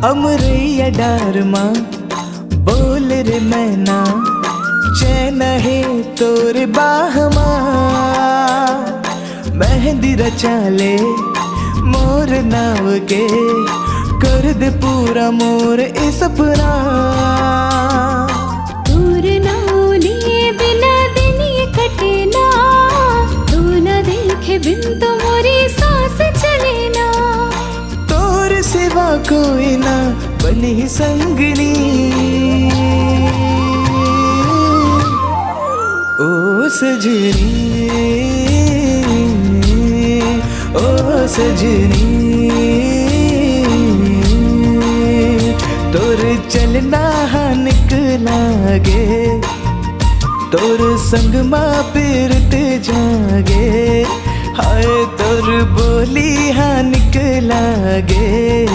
अमरैया डार माँ बोल रे मैना, चैन है तोर बाहमा। मेहंदी रचा ले मोर नाव के, कर दे पूरा मोर ए सपना। तोर नाव लिए बिना दिन ये कटे ना, तू न देखे बिन तो मोरी सांस चले ना। तोर सिवा कोई ना बनी संगनी, ओ सजनी ओ सजनी। तोर चलना निकला गे, तोर संग माँ पीरत जागे। हाय तोर बोली हाँ निकला गे।